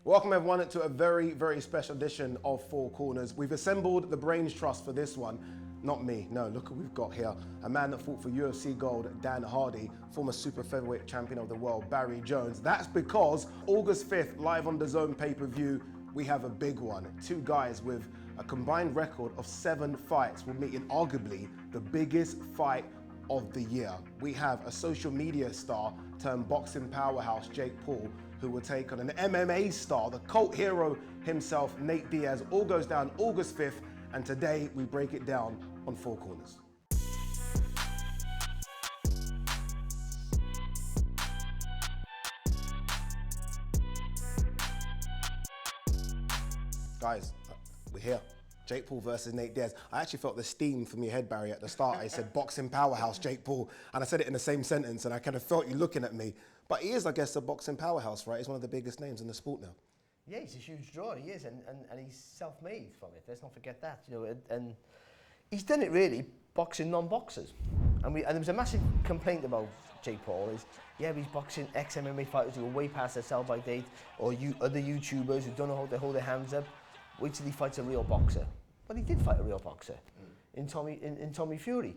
Welcome everyone to a very, very special edition of Four Corners. We've assembled the Brains Trust for this one. Not me, no, look who we've got here. A man that fought for UFC gold, Dan Hardy, former super featherweight champion of the world, Barry Jones. That's because August 5th, live on DAZN pay-per-view, we have a big one. Two guys with a combined record of 7 fights will meet in arguably the biggest fight of the year. We have a social media star turned boxing powerhouse, Jake Paul, who will take on an MMA star, the cult hero himself, Nate Diaz. All goes down August 5th, and today we break it down on Four Corners. Guys, we're here. Jake Paul versus Nate Diaz. I actually felt the steam from your head, Barry, at the start. I said boxing powerhouse, Jake Paul, and I said it in the same sentence, and I kind of felt you looking at me. But he is, I guess, a boxing powerhouse, right? He's one of the biggest names in the sport now. Yeah, he's a huge draw, he is, and he's self-made from it. Let's not forget that, you know, and he's done it really boxing non-boxers. And there was a massive complaint about Jake Paul is, yeah, he's boxing ex-MMA fighters who are way past their sell-by date, or other YouTubers who don't know how to hold their hands up. Wait till he fights a real boxer. Well, he did fight a real boxer in Tommy Fury.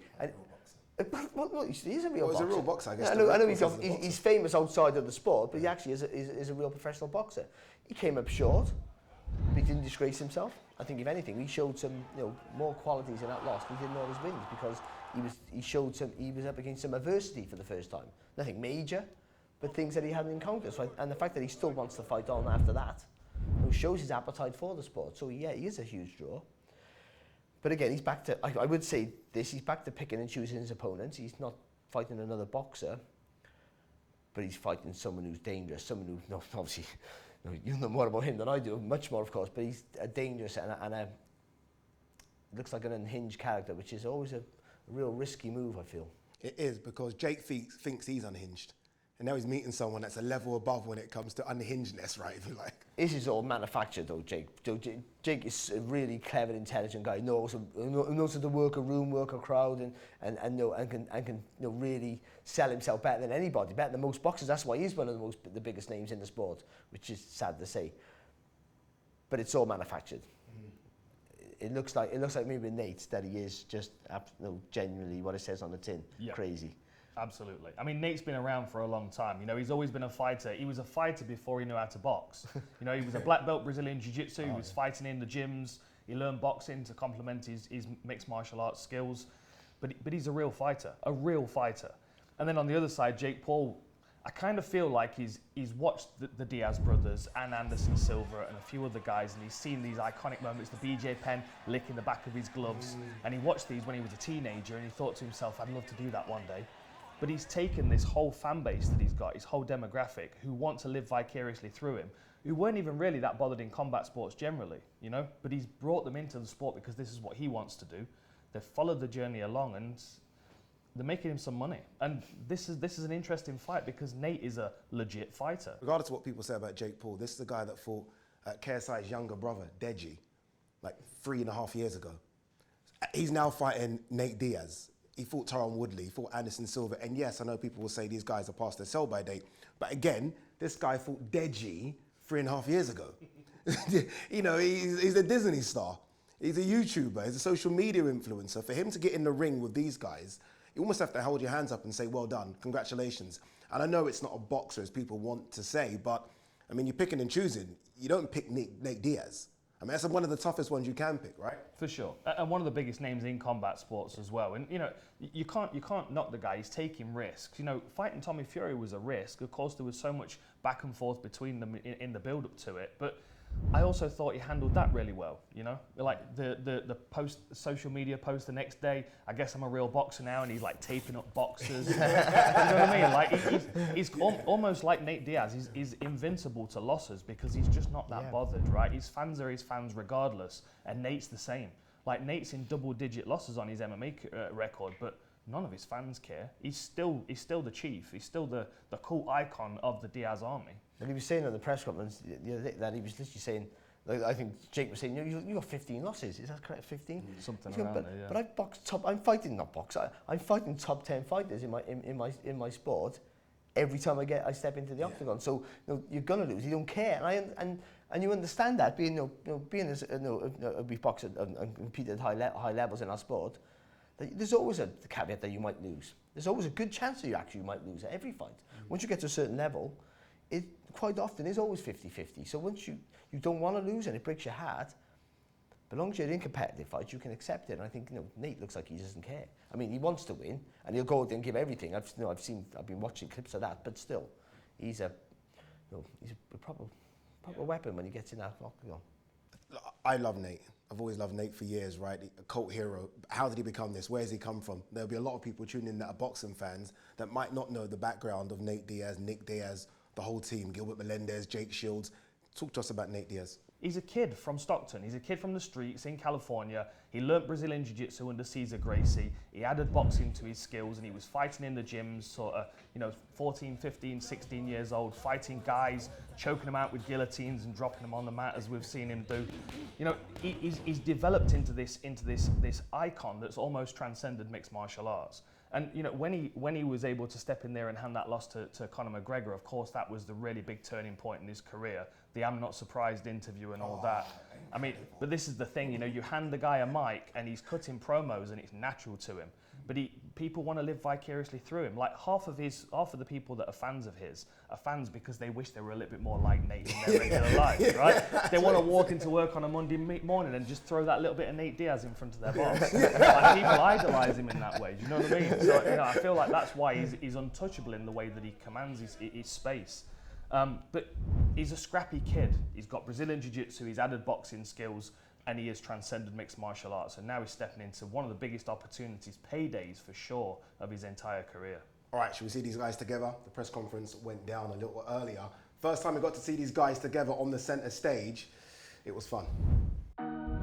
Well, he is a real boxer. He's a real boxer, I guess. I know he's famous outside of the sport, but he actually is a real professional boxer. He came up short, but he didn't disgrace himself. I think, if anything, he showed some more qualities in that loss. He didn't always win because he was up against some adversity for the first time. Nothing major, but things that he hadn't encountered. So and the fact that he still wants to fight on after that shows his appetite for the sport. So yeah, he is a huge draw. But again, he's back to, I would say this, he's back to picking and choosing his opponents. He's not fighting another boxer, but he's fighting someone who's dangerous, someone who, obviously, you know more about him than I do, much more of course, but he's a dangerous and looks like an unhinged character, which is always a real risky move, I feel. It is, because Jake thinks he's unhinged. And now he's meeting someone that's a level above when it comes to unhingedness, right, if you like. This is all manufactured though, Jake. Jake is a really clever, intelligent guy. Knows how to work a room, work a crowd, and can really sell himself better than anybody, better than most boxers. That's why he's one of the biggest names in the sport, which is sad to say. But it's all manufactured. It looks like maybe with Nate that he is just genuinely what it says on the tin, crazy. Absolutely. I mean, Nate's been around for a long time. You know, he's always been a fighter. He was a fighter before he knew how to box. You know, he was a black belt Brazilian jiu-jitsu. He was fighting in the gyms. He learned boxing to complement his mixed martial arts skills. But he's a real fighter, And then on the other side, Jake Paul, I kind of feel like he's watched the Diaz brothers and Anderson Silva and a few other guys, and he's seen these iconic moments, the BJ pen licking the back of his gloves. And he watched these when he was a teenager, and he thought to himself, I'd love to do that one day. But he's taken this whole fan base that he's got, his whole demographic, who want to live vicariously through him, who weren't even really that bothered in combat sports generally, you know? But he's brought them into the sport because this is what he wants to do. They've followed the journey along and they're making him some money. And this is an interesting fight because Nate is a legit fighter. Regardless of what people say about Jake Paul, this is the guy that fought KSI's younger brother, Deji, like 3.5 years ago. He's now fighting Nate Diaz. He fought Tyron Woodley, he fought Anderson Silva, and yes, I know people will say these guys are past their sell-by date, but again, this guy fought Deji 3.5 years ago. You know, he's a Disney star. He's a YouTuber, he's a social media influencer. For him to get in the ring with these guys, you almost have to hold your hands up and say, well done, congratulations. And I know it's not a boxer, as people want to say, but I mean, you're picking and choosing. You don't pick Nate Diaz. I mean, that's one of the toughest ones you can pick, right? For sure, and one of the biggest names in combat sports as well. And you know, you can't knock the guy. He's taking risks. You know, fighting Tommy Fury was a risk. Of course, there was so much back and forth between them in the build-up to it. But I also thought he handled that really well. You know, like the social media post the next day. I guess I'm a real boxer now, and he's like taping up boxers. You know what I mean? Like he's almost like Nate Diaz. He's invincible to losses because he's just not that bothered, right? His fans are his fans regardless, and Nate's the same. Like Nate's in double-digit losses on his MMA record, but none of his fans care. He's still the chief. He's still the cool icon of the Diaz army. And he was saying on the press conference the other day that he was literally saying, like, I think Jake was saying, you got 15 losses. Is that correct? 15? Something around there, yeah. But I'm fighting top 10 fighters in my sport, every time I step into the octagon. So you're gonna lose. You don't care, and you understand that being being as we box and compete at high levels in our sport. There's always a caveat that you might lose. There's always a good chance that you might lose at every fight. Once you get to a certain level, it quite often is always 50-50. So once you don't want to lose and it breaks your heart, but as long as you're in competitive fights, you can accept it. And I think Nate looks like he doesn't care. I mean, he wants to win, and he'll go out there and give everything. I've been watching clips of that, but still, he's a proper weapon when he gets in that octagon. I love Nate. I've always loved Nate for years, right? A cult hero. How did he become this? Where has he come from? There'll be a lot of people tuning in that are boxing fans that might not know the background of Nate Diaz, Nick Diaz, the whole team, Gilbert Melendez, Jake Shields. Talk to us about Nate Diaz. He's a kid from Stockton. He's a kid from the streets in California. He learnt Brazilian Jiu-Jitsu under Cesar Gracie. He added boxing to his skills, and he was fighting in the gyms, sort of, 14, 15, 16 years old, fighting guys, choking them out with guillotines and dropping them on the mat, as we've seen him do. He's developed into this icon that's almost transcended mixed martial arts. And when he was able to step in there and hand that loss to Conor McGregor, of course, that was the really big turning point in his career. The "I'm not surprised" interview and all that. I mean, but this is the thing, you hand the guy a mic and he's cutting promos and it's natural to him. But people want to live vicariously through him. Like half of the people that are fans of his are fans because they wish they were a little bit more like Nate in their regular life, right? They want to walk into work on a Monday morning and just throw that little bit of Nate Diaz in front of their boss. Like people idolise him in that way. Do you know what I mean? So I feel like that's why he's untouchable in the way that he commands his space. But he's a scrappy kid. He's got Brazilian Jiu-Jitsu. He's added boxing skills. And he has transcended mixed martial arts, and now he's stepping into one of the biggest opportunities, paydays for sure, of his entire career. All right, should we see these guys together? The press conference went down a little earlier. First time we got to see these guys together on the center stage, it was fun.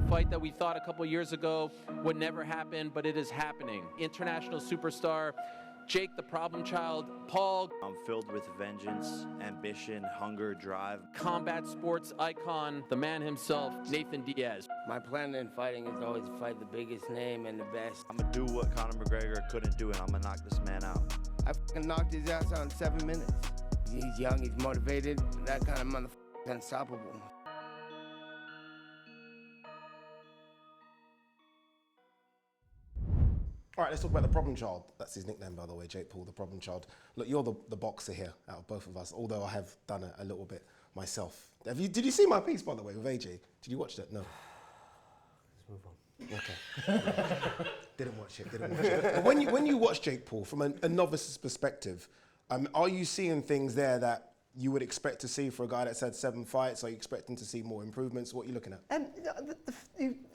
Fight that we thought a couple years ago would never happen, but it is happening. International superstar, Jake the Problem Child, Paul. I'm filled with vengeance, ambition, hunger, drive. Combat sports icon, the man himself, Nathan Diaz. My plan in fighting is always to fight the biggest name and the best. I'm gonna do what Conor McGregor couldn't do, and I'm gonna knock this man out. I fucking knocked his ass out in 7 minutes. He's young, he's motivated, that kind of motherfucker is unstoppable. All right, let's talk about the problem child. That's his nickname, by the way, Jake Paul, the problem child. Look, you're the boxer here out of both of us, although I have done a little bit myself. Did you see my piece, by the way, with AJ? Did you watch that? No. Let's move on. Okay. Didn't watch it. But when you watch Jake Paul from a novice's perspective, are you seeing things there that you would expect to see for a guy that's had 7 fights? Are you expecting to see more improvements? What are you looking at?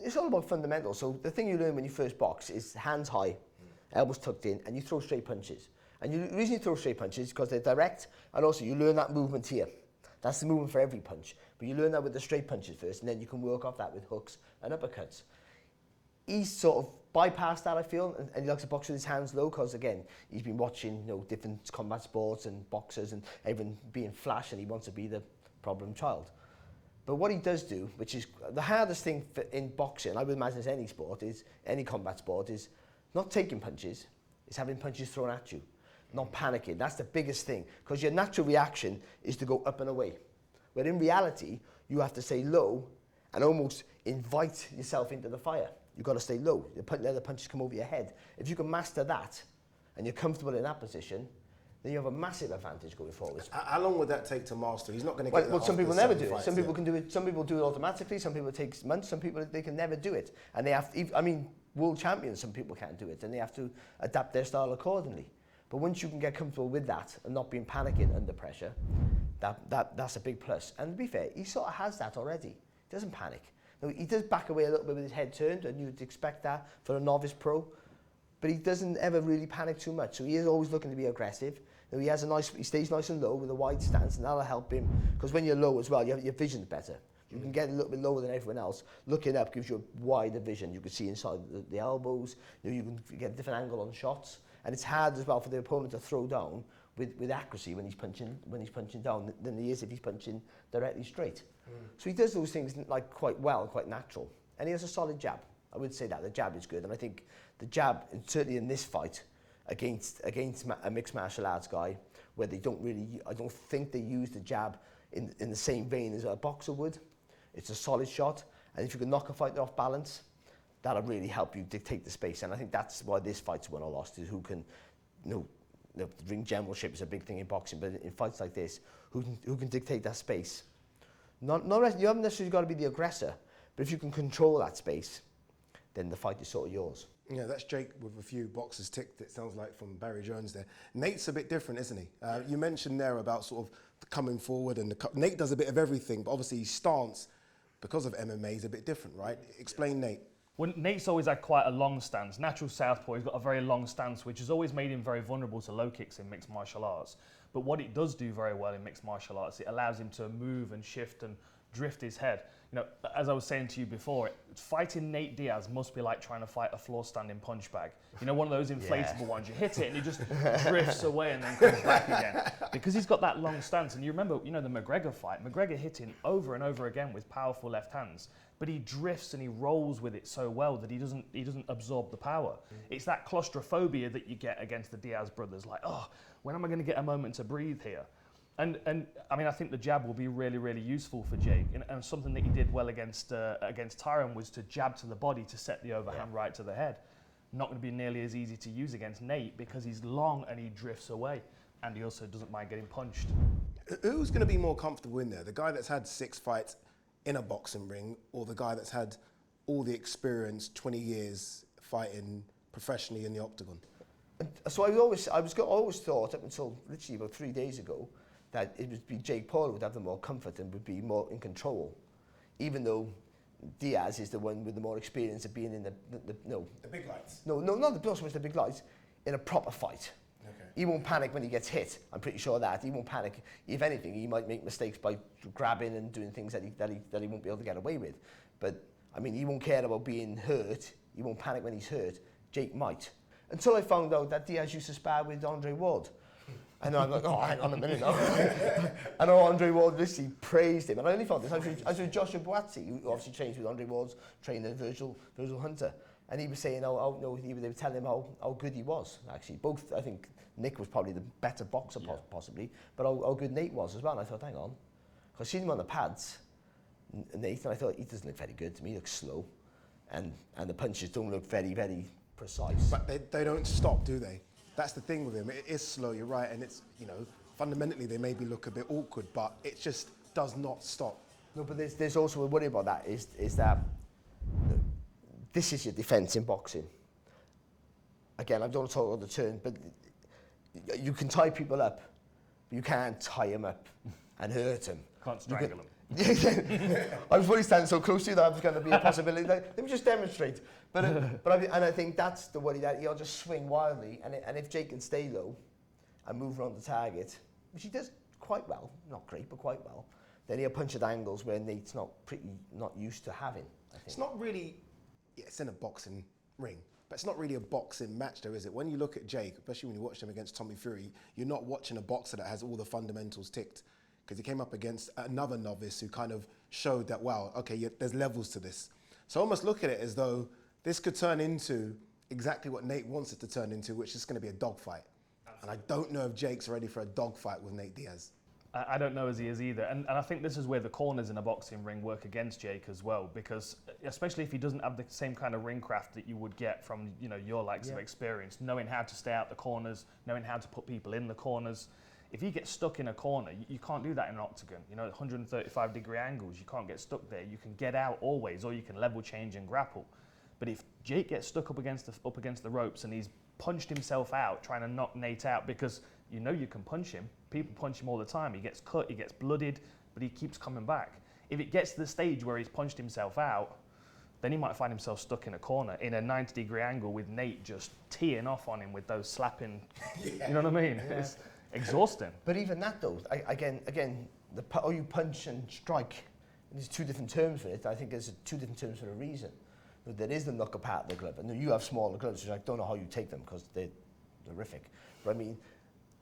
It's all about fundamentals. So the thing you learn when you first box is hands high, elbows tucked in, and you throw straight punches. And the reason you throw straight punches is because they're direct, and also you learn that movement here. That's the movement for every punch. But you learn that with the straight punches first, and then you can work off that with hooks and uppercuts. He's sort of bypassed that, I feel, and he likes to box with his hands low because, again, he's been watching different combat sports and boxers and everyone being flash, and he wants to be the problem child. But what he does do, which is the hardest thing in boxing, I would imagine as any sport, is any combat sport, is not taking punches, it's having punches thrown at you, not panicking. That's the biggest thing, because your natural reaction is to go up and away. Where in reality, you have to stay low and almost invite yourself into the fire. You've got to stay low. You let the punches come over your head. If you can master that, and you're comfortable in that position, then you have a massive advantage going forward. How long would that take to master? He's not going to get well, some people never do it. Some people can do it. Some people do it automatically. Some people it takes months. Some people they can never do it, and they have. World champions. Some people can't do it, and they have to adapt their style accordingly. But once you can get comfortable with that and not being panicking under pressure, that's a big plus. And to be fair, he sort of has that already. He doesn't panic. Now, he does back away a little bit with his head turned, and you'd expect that for a novice pro. But he doesn't ever really panic too much, so he is always looking to be aggressive. Now, he stays nice and low with a wide stance, and that'll help him, because when you're low as well, your vision's better. You can get a little bit lower than everyone else. Looking up gives you a wider vision. You can see inside the elbows. You can get a different angle on shots, and it's hard as well for the opponent to throw down with accuracy when he's punching down than he is if he's punching directly straight. So he does those things like quite well, quite natural, and he has a solid jab. I would say that the jab is good, and I think the jab, and certainly in this fight against a mixed martial arts guy, where they don't really, I don't think they use the jab in the same vein as a boxer would. It's a solid shot, and if you can knock a fighter off balance, that'll really help you dictate the space. And I think that's why this fight's won or lost, is who can, the ring generalship is a big thing in boxing, but in fights like this, who can dictate that space. You haven't necessarily got to be the aggressor, but if you can control that space, then the fight is sort of yours. Yeah, that's Jake with a few boxes ticked, it sounds like, from Barry Jones there. Nate's a bit different, isn't he? You mentioned there about sort of coming forward, and Nate does a bit of everything, but obviously his stance, because of MMA, is a bit different, right? Explain Nate. Well, Nate's always had quite a long stance. Natural southpaw, he's got a very long stance, which has always made him very vulnerable to low kicks in mixed martial arts. But what it does do very well in mixed martial arts, it allows him to move and shift and drift his head. You know, as I was saying to you before, fighting Nate Diaz must be like trying to fight a floor standing punch bag. You know, one of those inflatable ones. You hit it and it just drifts away and then comes back again. Because he's got that long stance. And you remember, the McGregor fight, McGregor hitting over and over again with powerful left hands, but he drifts and he rolls with it so well that he doesn't absorb the power. It's that claustrophobia that you get against the Diaz brothers, like, oh, when am I going to get a moment to breathe here? And I mean, I think the jab will be really, really useful for Jake. And something that he did well against Tyron was to jab to the body to set the overhand right to the head. Not going to be nearly as easy to use against Nate because he's long and he drifts away. And he also doesn't mind getting punched. Who's going to be more comfortable in there? The guy that's had 6 fights in a boxing ring, or the guy that's had all the experience, 20 years fighting professionally in the octagon? So I always thought, up until literally about 3 days ago, that it would be Jake Paul who would have the more comfort and would be more in control, even though Diaz is the one with the more experience of being in the big lights. No, not so much the big lights, in a proper fight. Okay. He won't panic when he gets hit. I'm pretty sure that he won't panic. If anything, he might make mistakes by grabbing and doing things that he won't be able to get away with. But I mean, he won't care about being hurt. He won't panic when he's hurt. Jake might. Until I found out that Diaz used to spar with Andre Ward. And I'm like, oh, hang on a minute now. I know Andre Ward literally praised him. And I only found this. I was with Joshua Boazzi, who obviously trains with Andre Ward's trainer, Virgil Hunter. And he was saying, they were telling him how good he was, actually. Both, I think, Nick was probably the better boxer, possibly, but how good Nate was as well. And I thought, hang on. Because I seen him on the pads, Nate, and I thought, he doesn't look very good to me. He looks slow. And the punches don't look very, very precise. But they don't stop, do they? That's the thing with him. It is slow, you're right, and it's, fundamentally they maybe look a bit awkward, but it just does not stop. No, but there's also a worry about that, is that this is your defence in boxing. Again, I don't want to talk about the turn, but you can tie people up, but you can't tie them up and hurt them. Can't strangle them. I was really standing so close to you that was going to be a possibility. Let me just demonstrate. But I think that's the worry, that he'll just swing wildly, and if Jake can stay low and move around the target, which he does quite well, not great, but quite well, then he'll punch at angles where Nate's not used to having, I think. It's not really, it's in a boxing ring, but it's not really a boxing match though, is it? When you look at Jake, especially when you watch him against Tommy Fury, you're not watching a boxer that has all the fundamentals ticked, because he came up against another novice who kind of showed that, wow, okay, there's levels to this. So I almost look at it as though this could turn into exactly what Nate wants it to turn into, which is going to be a dogfight. And I don't know if Jake's ready for a dogfight with Nate Diaz. I don't know as he is either. And I think this is where the corners in a boxing ring work against Jake as well, because especially if he doesn't have the same kind of ring craft that you would get from your likes of experience, knowing how to stay out the corners, knowing how to put people in the corners. If you get stuck in a corner, you can't do that in an octagon. 135-degree angles, you can't get stuck there. You can get out always, or you can level change and grapple. But if Jake gets stuck up against the ropes and he's punched himself out trying to knock Nate out, because you can punch him. People punch him all the time. He gets cut, he gets blooded, but he keeps coming back. If it gets to the stage where he's punched himself out, then he might find himself stuck in a corner in a 90-degree angle with Nate just teeing off on him with those slapping, you know what I mean? Yeah. It's exhausting. But even that though, again, you punch and strike, there's 2 different terms for it. I think there's 2 different terms for a reason. There is the knock apart of the glove, and you have smaller gloves, which I don't know how you take them because they're horrific. But I mean,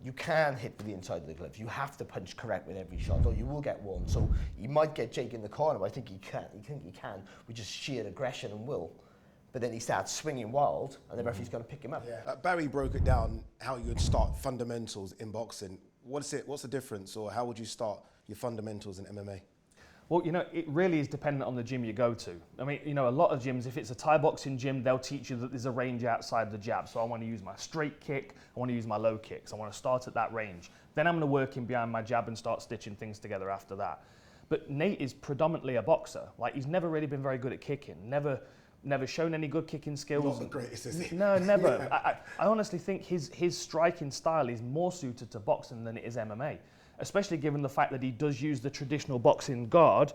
you can hit with the inside of the glove. You have to punch correct with every shot, or you will get one. So you might get Jake in the corner, but I think he can with just sheer aggression and will. But then he starts swinging wild, and the referee's going to pick him up. Yeah. Barry broke it down how you would start fundamentals in boxing. What's the difference, or how would you start your fundamentals in MMA? Well, it really is dependent on the gym you go to. I mean, a lot of gyms, if it's a Thai boxing gym, they'll teach you that there's a range outside the jab. So I want to use my straight kick, I want to use my low kicks, I want to start at that range. Then I'm going to work in behind my jab and start stitching things together after that. But Nate is predominantly a boxer. Like, he's never really been very good at kicking, never shown any good kicking skills. Not the greatest, is he? No, never. I honestly think his striking style is more suited to boxing than it is MMA. Especially given the fact that he does use the traditional boxing guard.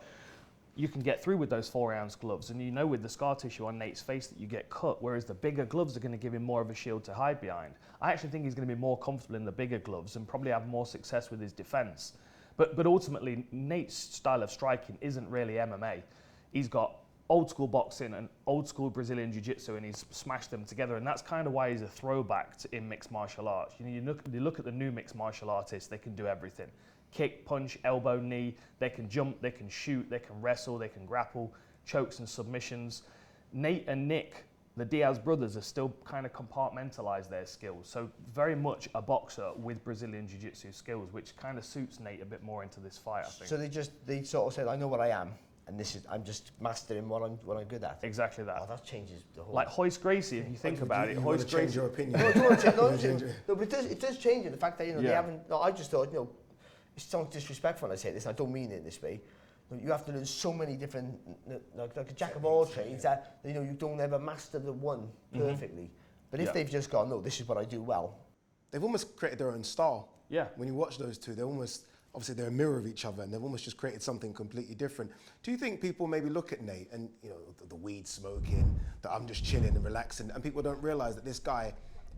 You can get through with those 4-ounce gloves, and with the scar tissue on Nate's face that you get cut, whereas the bigger gloves are going to give him more of a shield to hide behind. I actually think he's going to be more comfortable in the bigger gloves and probably have more success with his defense. But ultimately, Nate's style of striking isn't really MMA. He's got old school boxing and old school Brazilian jiu-jitsu, and he's smashed them together, and that's kind of why he's a throwback in mixed martial arts. You look at the new mixed martial artists, they can do everything. Kick, punch, elbow, knee, they can jump, they can shoot, they can wrestle, they can grapple, chokes and submissions. Nate and Nick, the Diaz brothers, are still kind of compartmentalized their skills. So very much a boxer with Brazilian jiu-jitsu skills, which kind of suits Nate a bit more into this fight, I think. So they sort of said, I know what I am. And I'm just mastering what I'm good at. Exactly that. Oh, that changes the whole. Like Hoist Gracie, if you think about it, Hoist Gracie. Change your opinion. No, but it does change it. The fact that they haven't. No, I just thought it sounds disrespectful when I say this. I don't mean it this way. You have to learn so many different, like a jack of all trades, that you don't ever master the one perfectly. But if they've just gone, no, this is what I do well. They've almost created their own style. Yeah. When you watch those two, obviously they're a mirror of each other, and they've almost just created something completely different. Do you think people maybe look at Nate and the weed smoking, that I'm just chilling and relaxing, and people don't realize that this guy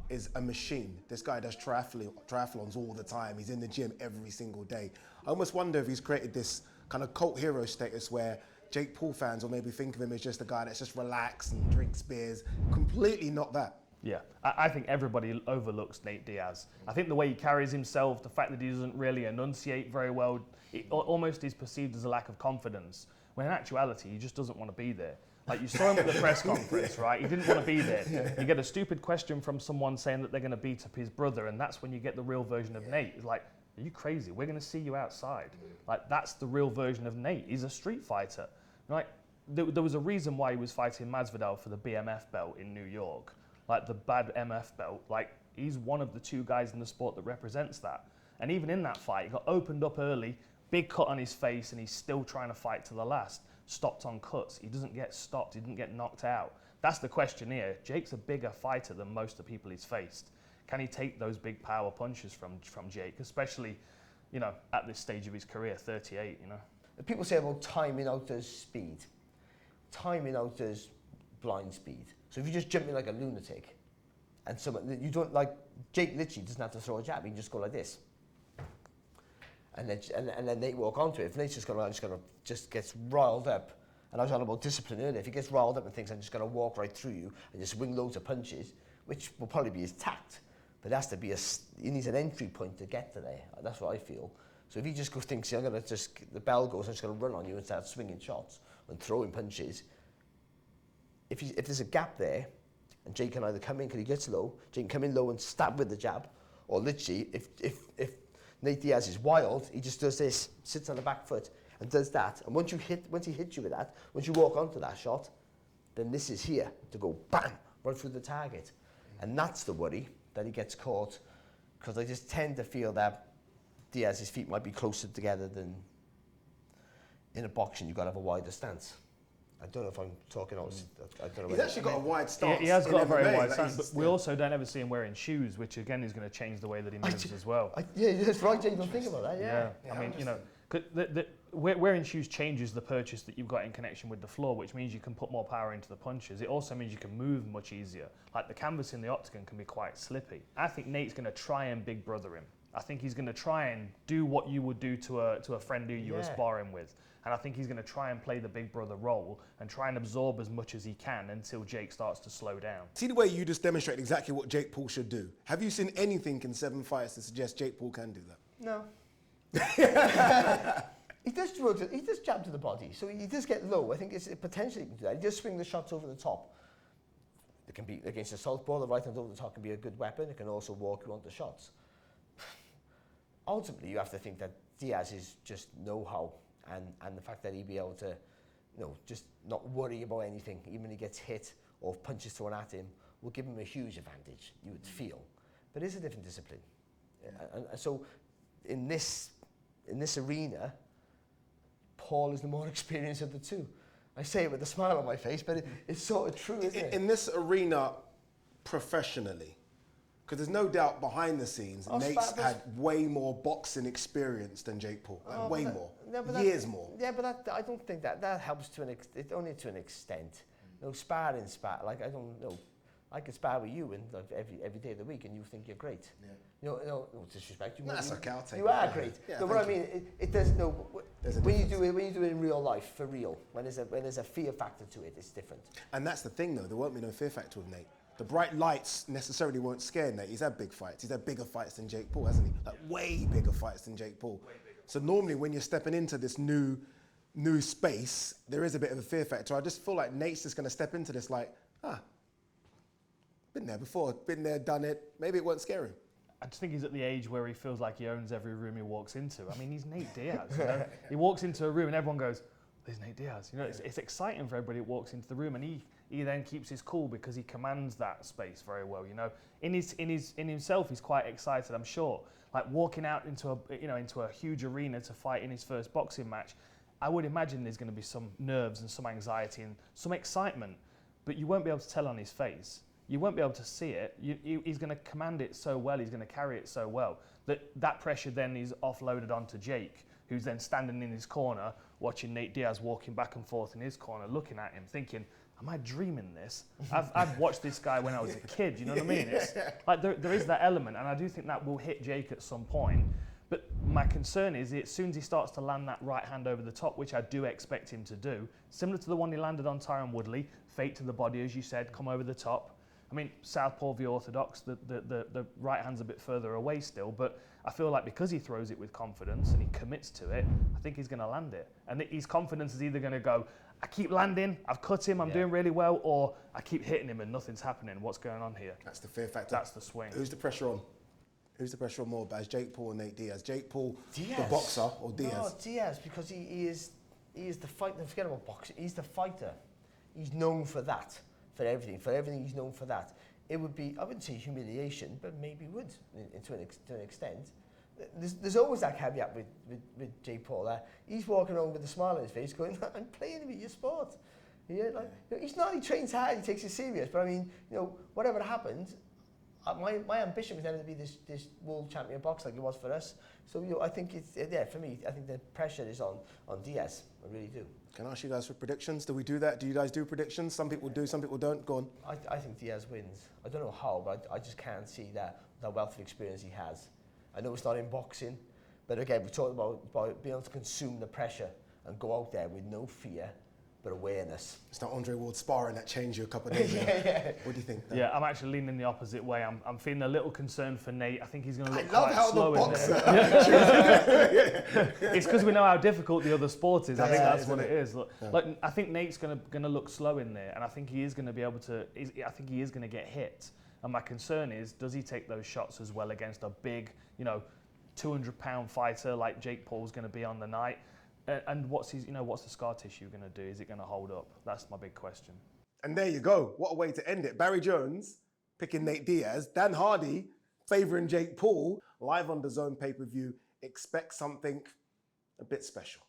is a machine? This guy does triathlons all the time. He's in the gym every single day. I almost wonder if he's created this kind of cult hero status where Jake Paul fans will maybe think of him as just a guy that's just relaxed and drinks beers. Completely not that. Yeah, I think everybody overlooks Nate Diaz. I think the way he carries himself, the fact that he doesn't really enunciate very well, it almost is perceived as a lack of confidence, when in actuality, he just doesn't want to be there. Like, you saw him at the press conference, right? He didn't want to be there. You get a stupid question from someone saying that they're going to beat up his brother, and that's when you get the real version of Nate. It's like, are you crazy? We're going to see you outside. Like, that's the real version of Nate. He's a street fighter. Like, there was a reason why he was fighting Masvidal for the BMF belt in New York. Like, the bad MF belt. Like, he's one of the two guys in the sport that represents that. And even in that fight, he got opened up early, big cut on his face, and he's still trying to fight to the last. Stopped on cuts. He doesn't get stopped. He didn't get knocked out. That's the question here. Jake's a bigger fighter than most of the people he's faced. Can he take those big power punches from Jake, especially, at this stage of his career, 38, People say about timing out as speed. Timing out as blind speed. So if you just jump in like a lunatic, and you don't, like, Jake literally doesn't have to throw a jab, he can just go like this. And then Nate walk onto it. If Nate's just gets riled up, and I was on about discipline earlier, if he gets riled up and thinks I'm just going to walk right through you and just swing loads of punches, which will probably be his tact, but it has to be he needs an entry point to get to there. That's what I feel. So if he just thinks, the bell goes, I'm just going to run on you and start swinging shots and throwing punches, if there's a gap there, and Jake can either come in because he gets low, Jake can come in low and stab with the jab, or literally, if Nate Diaz is wild, he just does this, sits on the back foot, and does that. And once he hits you with that, once you walk onto that shot, then this is here to go bam, right through the target. And that's the worry, that he gets caught, because I just tend to feel that Diaz's feet might be closer together than in a boxing, you've got to have a wider stance. I don't know if I'm talking on. I don't know. He's actually got a wide stance. He has got a very MMA, wide stance, but we also don't ever see him wearing shoes, which again is going to change the way that he moves as well. Yeah, that's right. You don't think about that. Yeah. I mean, wearing shoes changes the purchase that you've got in connection with the floor, which means you can put more power into the punches. It also means you can move much easier. Like, the canvas in the octagon can be quite slippy. I think Nate's going to try and big brother him. I think he's going to try and do what you would do to a friend who you were sparring with. And I think he's going to try and play the big brother role and try and absorb as much as he can until Jake starts to slow down. See the way you just demonstrated exactly what Jake Paul should do. Have you seen anything in 7 fights to suggest Jake Paul can do that? No. He does jab to the body, so he does get low. I think it's potentially he can do that. He does swing the shots over the top. It can be against a southpaw, the right hand over the top can be a good weapon. It can also walk you onto shots. ultimately you have to think that Diaz is just know-how and the fact that he'd be able to, just not worry about anything, even when he gets hit or punches thrown at him, will give him a huge advantage, you would feel. But it's a different discipline. And so in this arena, Paul is the more experienced of the two. I say it with a smile on my face, but it's sort of true, isn't it? In this arena, professionally, because there's no doubt behind the scenes, Nate's had way more boxing experience than Jake Paul. Way more. Years more. Yeah, but I don't think that helps only to an extent. Sparring, like I don't know. I could spar with you and every day of the week, and you think you're great. Yeah. No disrespect. That's okay. I'll take you are great. Yeah, no, what I mean, it does no. When you do it in real life, for real, when there's a fear factor to it, it's different. And that's the thing, though. There won't be no fear factor with Nate. The bright lights necessarily won't scare Nate. He's had big fights. He's had bigger fights than Jake Paul, hasn't he? Like way bigger fights than Jake Paul. So normally, when you're stepping into this new space, there is a bit of a fear factor. I just feel like Nate's just going to step into this like, been there before, been there, done it. Maybe it won't scare him. I just think he's at the age where he feels like he owns every room he walks into. I mean, he's Nate Diaz. He walks into a room and everyone goes, "There's Nate Diaz." It's exciting for everybody that walks into the room, and he then keeps his cool because he commands that space very well. In himself, he's quite excited, I'm sure. Like walking out into a huge arena to fight in his first boxing match, I would imagine there's going to be some nerves and some anxiety and some excitement, but you won't be able to tell on his face. You won't be able to see it. He's going to command it so well. He's going to carry it so well that pressure then is offloaded onto Jake, who's then standing in his corner, watching Nate Diaz walking back and forth in his corner, looking at him, thinking, "Am I dreaming this? I've watched this guy when I was a kid." You know what I mean? It's like there is that element, and I do think that will hit Jake at some point. But my concern is as soon as he starts to land that right hand over the top, which I do expect him to do, similar to the one he landed on Tyron Woodley, fake to the body, as you said, come over the top. I mean, Southpaw v Orthodox, the right hand's a bit further away still, but I feel like because he throws it with confidence and he commits to it, I think he's going to land it. And his confidence is either going to go, "I keep landing, I've cut him, I'm doing really well," or "I keep hitting him and nothing's happening. What's going on here?" That's the fear factor. That's the swing. Who's the pressure on? Who's the pressure on more, Baz? Jake Paul or Nate Diaz? Jake Paul, Diaz. the boxer, or Diaz? No, Diaz, because he is the fighter. Forget about boxing. He's the fighter. He's known for that, for everything he's known for that. It would be, I wouldn't say humiliation, but maybe would to an extent. There's always that caveat with Jake Paul. He's walking around with a smile on his face going, "I'm playing with your sport." Yeah, he's not, he trains hard, he takes it serious, but I mean, whatever happens, my ambition was never to be this world champion boxer like it was for us. So I think it's, for me, I think the pressure is on Diaz. I really do. Can I ask you guys for predictions? Do we do that? Do you guys do predictions? Some people do, some people don't. Go on. I think Diaz wins. I don't know how, but I just can't see that wealth of experience he has. I know it's not in boxing, but again, we talked about being able to consume the pressure and go out there with no fear, but awareness. It's not Andre Ward sparring that changed you a couple of days ago. What do you think? Dan? Yeah, I'm actually leaning the opposite way. I'm feeling a little concerned for Nate. I think he's going to look love quite how slow the in boxer. there. It's because we know how difficult the other sport is. I think that's what it is. Like, I think Nate's going to look slow in there, and I think he is going to be able to. I think he is going to get hit. And my concern is, does he take those shots as well against a big, 200-pound fighter like Jake Paul's going to be on the night? And what's the scar tissue going to do? Is it going to hold up? That's my big question. And there you go. What a way to end it. Barry Jones picking Nate Diaz. Dan Hardy favouring Jake Paul. Live on DAZN pay-per-view. Expect something a bit special.